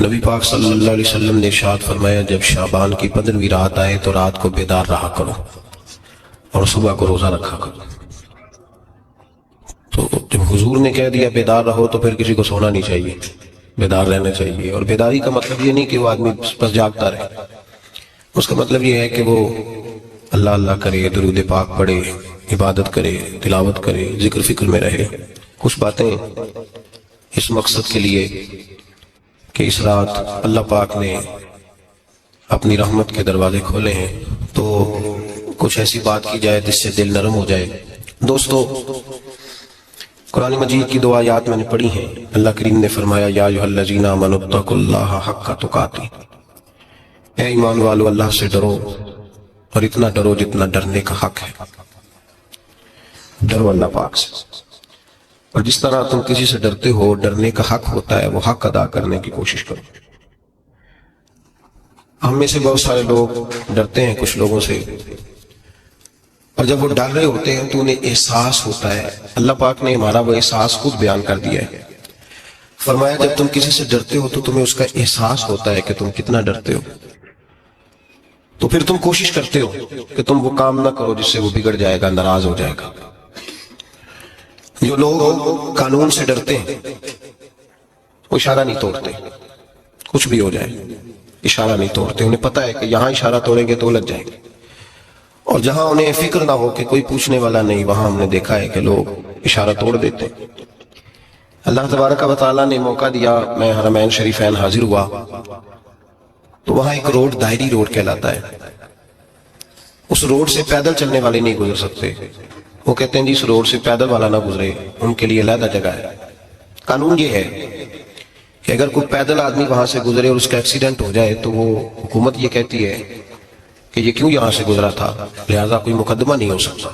نبی پاک صلی اللہ علیہ وسلم نے ارشاد فرمایا جب شعبان کی 15ویں رات آئے تو رات کو بیدار رہا کرو اور صبح کو روزہ رکھا کرو۔ تو جب حضور نے کہہ دیا بیدار رہو تو پھر کسی کو سونا نہیں چاہیے، بیدار رہنا چاہیے۔ اور بیداری کا مطلب یہ نہیں کہ وہ آدمی بس جاگتا رہے، اس کا مطلب یہ ہے کہ وہ اللہ اللہ کرے، درود پاک پڑھے، عبادت کرے، تلاوت کرے، ذکر فکر میں رہے۔ کچھ باتیں اس مقصد کے لیے کہ اس رات اللہ پاک نے اپنی رحمت کے دروازے کھولے ہیں، تو کچھ ایسی بات کی جائے جس سے دل نرم ہو جائے۔ دوستو، قرآن مجید کی 2 آیات میں نے پڑھی ہیں۔ اللہ کریم نے فرمایا یا ایھا الذین آمنوا اتقوا اللہ حق تقاتہ، اے ایمان والو اللہ سے ڈرو اور اتنا ڈرو جتنا ڈرنے کا حق ہے۔ ڈرو اللہ پاک سے، اور جس طرح تم کسی سے ڈرتے ہو، ڈرنے کا حق ہوتا ہے، وہ حق ادا کرنے کی کوشش کرو۔ ہم میں سے بہت سارے لوگ ڈرتے ہیں کچھ لوگوں سے، اور جب وہ ڈر رہے ہوتے ہیں تو انہیں احساس ہوتا ہے۔ اللہ پاک نے ہمارا وہ احساس خود بیان کر دیا ہے۔ فرمایا جب تم کسی سے ڈرتے ہو تو تمہیں اس کا احساس ہوتا ہے کہ تم کتنا ڈرتے ہو، تو پھر تم کوشش کرتے ہو کہ تم وہ کام نہ کرو جس سے وہ بگڑ جائے گا، ناراض ہو جائے گا۔ جو لوگ قانون سے ڈرتے ہیں وہ اشارہ نہیں توڑتے، کچھ بھی ہو جائے اشارہ نہیں توڑتے۔ انہیں پتہ ہے کہ یہاں اشارہ توڑیں گے تو لگ جائیں گے، اور جہاں انہیں فکر نہ ہو کہ کوئی پوچھنے والا نہیں، وہاں ہم نے دیکھا ہے کہ لوگ اشارہ توڑ دیتے۔ اللہ تبارک و تعالیٰ نے موقع دیا، میں حرمین شریفین حاضر ہوا تو وہاں ایک روڈ دائری روڈ کہلاتا ہے۔ اس روڈ سے پیدل چلنے والے نہیں گزر سکتے۔ وہ کہتے ہیں جی اس روڈ سے پیدل والا نہ گزرے، ان کے لیے علیحدہ جگہ ہے۔ قانون یہ ہے کہ اگر کوئی پیدل آدمی وہاں سے گزرے اور اس کا ایکسیڈنٹ ہو جائے تو وہ حکومت یہ کہتی ہے کہ یہ کیوں یہاں سے گزرا تھا، لہذا کوئی مقدمہ نہیں ہو سکتا۔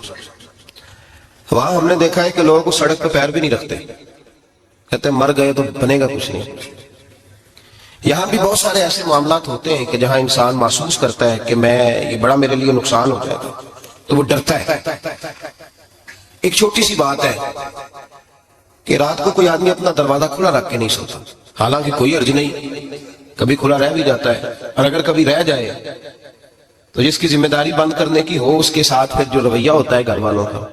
وہاں ہم نے دیکھا ہے کہ لوگ سڑک پہ پیر بھی نہیں رکھتے، کہتے ہیں مر گئے تو بنے گا کچھ نہیں۔ یہاں بھی بہت سارے ایسے معاملات ہوتے ہیں کہ جہاں انسان محسوس کرتا ہے کہ یہ بڑا میرے لیے نقصان ہو جائے گا تو وہ ڈرتا ہے۔ ایک چھوٹی سی بات ہے کہ رات کو کوئی آدمی اپنا دروازہ کھلا رکھ کے نہیں سوتا، حالانکہ کوئی عرض نہیں، کبھی کھلا رہ بھی جاتا ہے، اور اگر کبھی رہ جائے تو جس کی ذمہ داری بند کرنے کی ہو اس کے ساتھ پھر جو رویہ ہوتا ہے گھر والوں کا،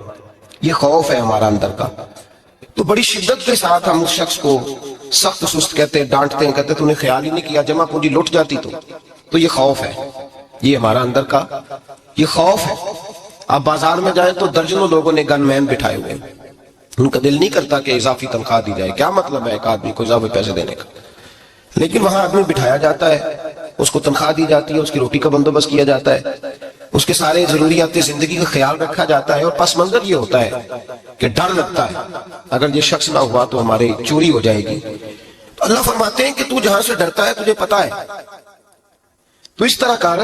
یہ خوف ہے ہمارا اندر کا، تو بڑی شدت کے ساتھ ہم اس شخص کو سخت سست کہتے ہیں، ڈانٹتے ہیں، کہتے ہیں تو نے خیال ہی نہیں کیا، جمع پونجی لٹ جاتی تو یہ خوف ہے، یہ ہمارا اندر کا یہ خوف ہے۔ آپ بازار میں جائیں تو درجنوں لوگوں نے گن مین بٹھائے ہوئے ہیں، ان کا دل نہیں کرتا کہ اضافی تنخواہ دی جائے، کیا مطلب ہے ایک آدمی کو اضافی پیسے دینے کا، لیکن وہاں آدمی بٹھایا جاتا ہے، اس کو تنخواہ دی جاتی ہے، اس کی روٹی کا بندوبست کیا جاتا ہے، اس کے سارے ضروریات زندگی کا خیال رکھا جاتا ہے، اور پس منظر یہ ہوتا ہے کہ ڈر لگتا ہے اگر یہ شخص نہ ہوا تو ہماری چوری ہو جائے گی۔ تو اللہ فرماتے ہیں کہ تو جہاں سے ڈرتا ہے تجھے پتا ہے، تو اس طرح کر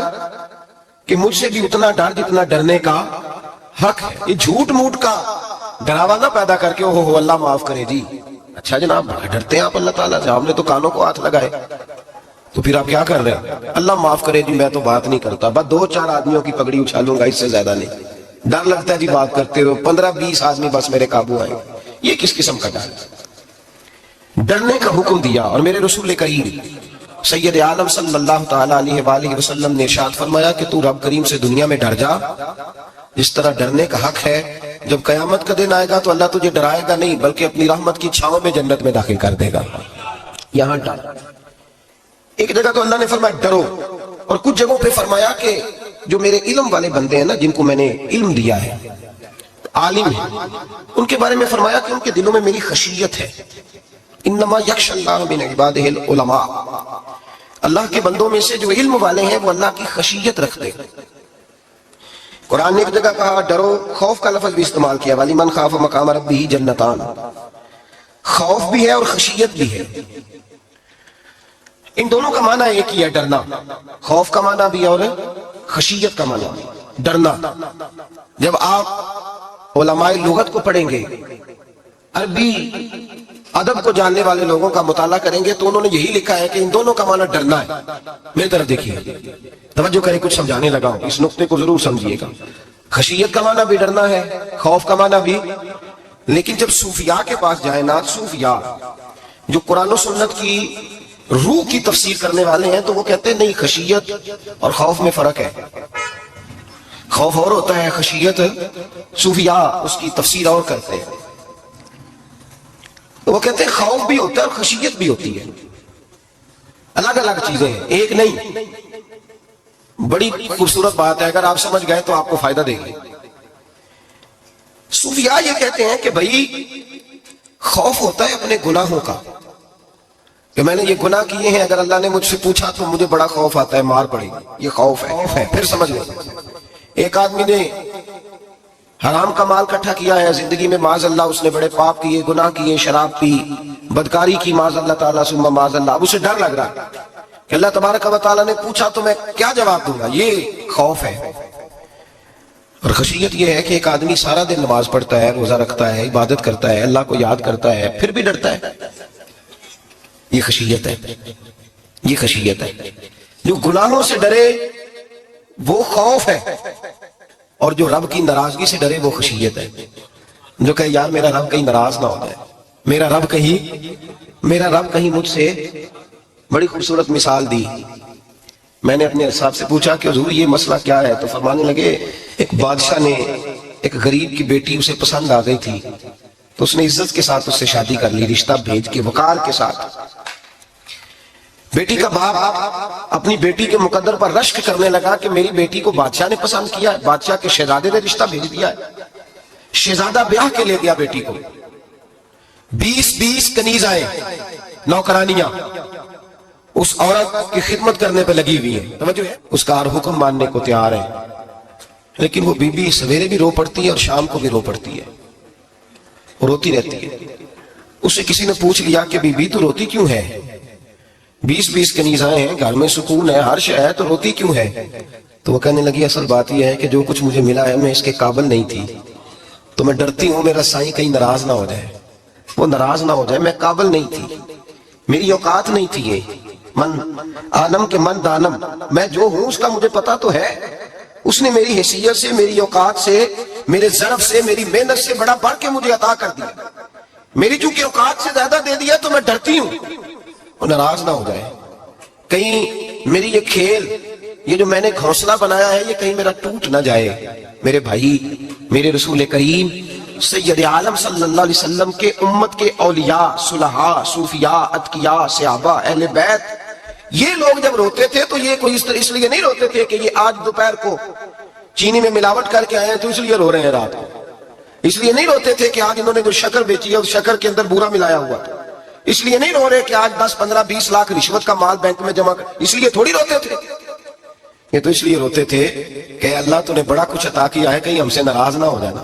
کہ مجھ سے بھی اتنا ڈر جتنا ڈرنے کا حق ہے۔ یہ جھوٹ موٹ کا ڈراوا نہ پیدا کر کے اوہ اللہ معاف کرے جی، اچھا جناب بڑا ڈرتے ہیں آپ اللہ تعالیٰ سے، آپ نے تو کانوں کو ہاتھ لگائے، تو پھر آپ کیا کر رہے ہیں؟ اللہ معاف کرے جی میں تو بات نہیں کرتا، بس 2-4 آدمیوں کی پگڑی اچھالوں گا، اس سے زیادہ نہیں۔ ڈر لگتا ہے جی بات کرتے ہو، 15-20 آدمی بس میرے قابو آئیں، یہ کس قسم کا ڈر ہے؟ ڈرنے کا حکم دیا، اور میرے رسول کریم سید عالم صلی اللہ تعالیٰ علیہ وآلہ وسلم نے ارشاد فرمایا کہ تو رب کریم سے دنیا میں ڈر جا جس طرح ڈرنے کا حق ہے۔ جب قیامت کا دن آئے گا تو اللہ تجھے ڈرائے گا نہیں بلکہ اپنی رحمت کی چھاؤں میں جنت میں داخل کر دے گا۔ یہاں ڈر، ایک جگہ تو اللہ نے فرمایا ڈرو، اور کچھ جگہوں پہ فرمایا کہ جو میرے علم والے بندے ہیں نا، جن کو میں نے علم دیا ہے، عالم ہیں، ان کے بارے میں فرمایا کہ ان کے دلوں میں میری خشیت ہے۔ انما یخشی اللہ من عبادہ العلماء، اللہ کے بندوں میں سے جو علم والے ہیں وہ اللہ کی خشیت رکھتے ہیں۔ قرآن نے ایک جگہ کہا ڈرو، خوف کا لفظ بھی استعمال کیا، وَلِمَنْ خَافَ مَقَامَ رَبِّهِ جَنَّتَانِ، خوف بھی ہے اور خشیت بھی ہے۔ ان دونوں کا معنی ایک ہی ہے، ڈرنا، خوف کا معنی بھی اور خشیت کا معنی بھی، ڈرنا۔ جب آپ علماء لغت کو پڑھیں گے، عربی ادب کو جاننے والے لوگوں کا مطالعہ کریں گے تو انہوں نے یہی لکھا ہے کہ ان دونوں کا معنی ڈرنا ہے۔ میری طرف دیکھیے، توجہ کریں، کچھ سمجھانے لگا ہوں، اس نقطے کو ضرور سمجھیے گا۔ خشیت کا معنی بھی ڈرنا ہے، خوف کا معنی بھی، لیکن جب صوفیاء کے پاس جائیں نا، صوفیاء جو قرآن و سنت کی روح کی تفسیر کرنے والے ہیں تو وہ کہتے ہیں نہیں، خشیت اور خوف میں فرق ہے، خوف اور ہوتا ہے، خشیت صوفیاء اس کی تفسیر اور کرتے ہیں، وہ کہتے ہیں خوف بھی ہوتا ہے اور خشیت بھی ہوتی ہے، الگ الگ چیزیں ہیں، ایک نہیں۔ بڑی خوبصورت بات ہے، اگر آپ سمجھ گئے تو آپ کو فائدہ دے گی۔ صوفیاء یہ کہتے ہیں کہ بھائی خوف ہوتا ہے اپنے گناہوں کا، کہ میں نے یہ گناہ کیے ہیں، اگر اللہ نے مجھ سے پوچھا تو مجھے بڑا خوف آتا ہے، مار پڑے گی، یہ خوف ہے۔ پھر سمجھ لیں، ایک آدمی نے حرام کا مال اکٹھا کیا ہے زندگی میں، معاذ اللہ اس نے بڑے پاپ کیے، گناہ کیے، شراب پی، بدکاری کی، معاذ اللہ تعالیٰ ثم معاذ اللہ، اب اسے ڈر لگ رہا ہے کہ اللہ تبارک و تعالیٰ نے پوچھا تو میں کیا جواب دوں گا، یہ خوف ہے۔ اور خشیت یہ ہے کہ ایک آدمی سارا دن نماز پڑھتا ہے، روزہ رکھتا ہے، عبادت کرتا ہے، اللہ کو یاد کرتا ہے، پھر بھی ڈرتا ہے، یہ خشیت ہے، یہ خشیت ہے۔ جو گناہوں سے ڈرے وہ خوف ہے، اور جو رب کی ناراضگی سے ڈرے وہ خشیت ہے۔ جو کہے یار میرا رب کہیں ناراض نہ ہو جائے، میرا رب کہیں مجھ سے، بڑی خوبصورت مثال دی۔ میں نے اپنے صاحب سے پوچھا کہ حضور یہ مسئلہ کیا ہے، تو فرمانے لگے ایک بادشاہ نے ایک غریب کی بیٹی اسے پسند آ گئی تھی، تو اس نے عزت کے ساتھ اس سے شادی کر لی، رشتہ بھیج کے وقار کے ساتھ۔ بیٹی کا باپ اپنی بیٹی کے مقدر پر رشک کرنے لگا کہ میری بیٹی کو بادشاہ نے پسند کیا ہے، بادشاہ کے شہزادے نے رشتہ بھیج دیا ہے۔ شہزادہ بیاہ کے لے گیا بیٹی کو، 20 کنیزائیں، نوکرانیاں اس عورت کی خدمت کرنے پہ لگی ہوئی ہیں، توجہ ہے، اس کا ہر حکم ماننے کو تیار ہے، لیکن وہ بی بی سویرے بھی رو پڑتی ہے اور شام کو بھی رو پڑتی ہے، روتی رہتی ہے۔ اسے کسی نے پوچھ لیا کہ بی بی تو روتی کیوں ہے، 20 کنیزائیں ہیں، گھر میں سکون ہے، عرش ہے، تو روتی کیوں ہے؟ تو وہ کہنے لگی اصل بات یہ ہے کہ جو کچھ مجھے ملا ہے میں اس کے قابل نہیں تھی، تو میں ڈرتی ہوں میرا سائیں کہیں ناراض نہ ہو جائے، وہ ناراض نہ ہو جائے، میں قابل نہیں تھی، میری اوقات نہیں تھی، یہ من آنم کے من دانم، میں جو ہوں اس کا مجھے پتا تو ہے، اس نے میری حیثیت سے، میری اوقات سے، میرے ظرف سے، میری محنت سے بڑا بڑھ کے مجھے عطا کر دیا، میری چونکہ اوقات سے زیادہ دے دیا تو میں ڈرتی ہوں وہ ناراض نہ ہو جائے، کہیں میری یہ کھیل، یہ جو میں نے گھونسلہ بنایا ہے، یہ کہیں میرا ٹوٹ نہ جائے۔ میرے بھائی، میرے رسول کریم سید عالم صلی اللہ علیہ وسلم کے امت کے اولیاء، صلحاء، صوفیاء، اتقیاء، صحابہ، اہل بیت، یہ لوگ جب روتے تھے تو یہ کوئی اس لیے نہیں روتے تھے کہ یہ آج دوپہر کو چینی میں ملاوٹ کر کے آئے ہیں تو اس لیے رو رہے ہیں رات کو، اس لیے نہیں روتے تھے کہ آج انہوں نے جو شکر بیچی ہے اس شکر کے اندر بورا ملایا ہوا تھا، اس لیے نہیں رو رہے کہ آج 10 15 20 لاکھ رشوت کا مال بینک میں جمع کر، اس لیے تھوڑی روتے تھے، یہ تو اس لیے روتے تھے کہ اللہ تو نے بڑا کچھ عطا کیا ہے، کہیں ہم سے ناراض نہ ہو جانا۔